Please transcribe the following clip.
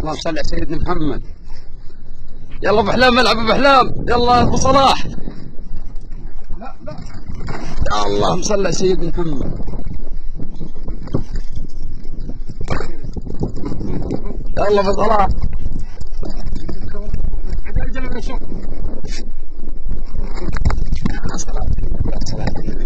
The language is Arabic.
اللهم صل على سيدنا محمد. يلا ابو حلام العب ابو حلام. يلا ابو صلاح. لا لا. يا اللهم صل على سيدنا محمد. يلا ابو صلاح. صلاة النبي.